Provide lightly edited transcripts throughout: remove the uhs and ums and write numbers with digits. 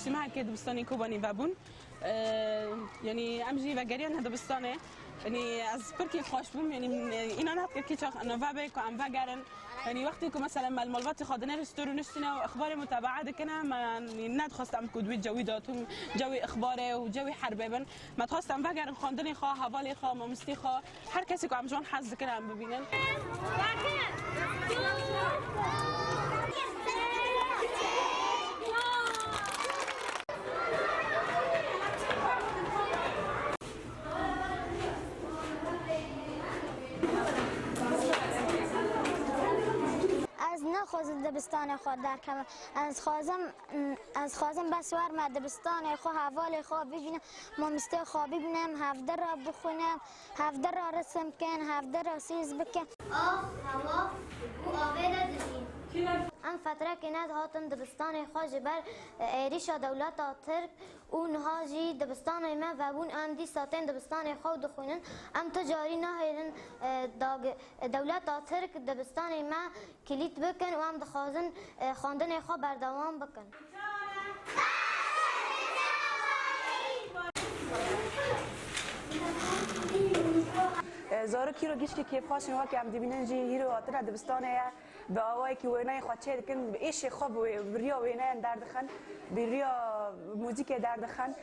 سیمه که دبستانی کوبانی وابون یعنی امجی و گریان دبستانه یعنی از پرکی خوش بوم یعنی اینا نه که چه نوابه که ام وگرن یعنی وقتی که مثلا معلومات خادنه رستورو نشتنا و اخبار متابعه کنه من ندخواستم کدوی جوی داتون جوی اخباره و جوی حربه بن ما خواستم وگرن خواندنی خواه حوالی خواه ممستی خواه هر کسی که ام جون حظ کنه ببینن خواستم دبستان خود در کم از خواستم بسوار ما دبستان خو حوال خو ببینم مامسته خوابی بینم هفته را بخونم هفته را رسم کن هفته را سیز بکن هوا و آبه دزین ام فتره که ند هاتن دبستان خو جبر ایریش دولت ترک اون هاجی دبستان ما و بون ام دی ساتن دبستان خو دخونن ام تجاری نه هیرن دولت ترک دبستان ما کلیت بکن و ام دخوازن خواندن خو بردوام بکن زارو کیرو گیش که کیف خواهش نوا که هم دیبینن جی هیرو آتنا دبستانه به آوایی که وینای خواهچه دکن به ایش خواب بریا وینای دردخن بریا موزیک دردخن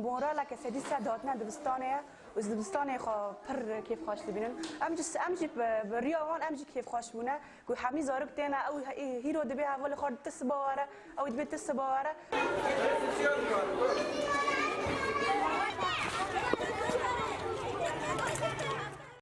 مرولا که سدیسه داتنا دبستانه و دبستانه خواه پر کیف خواهش دیبینن امجی بریا وان امجی کیف خواهش بونه که همی زارو کتینا او هیرو دبی حوال خورد تس باوره او دبی تس باوره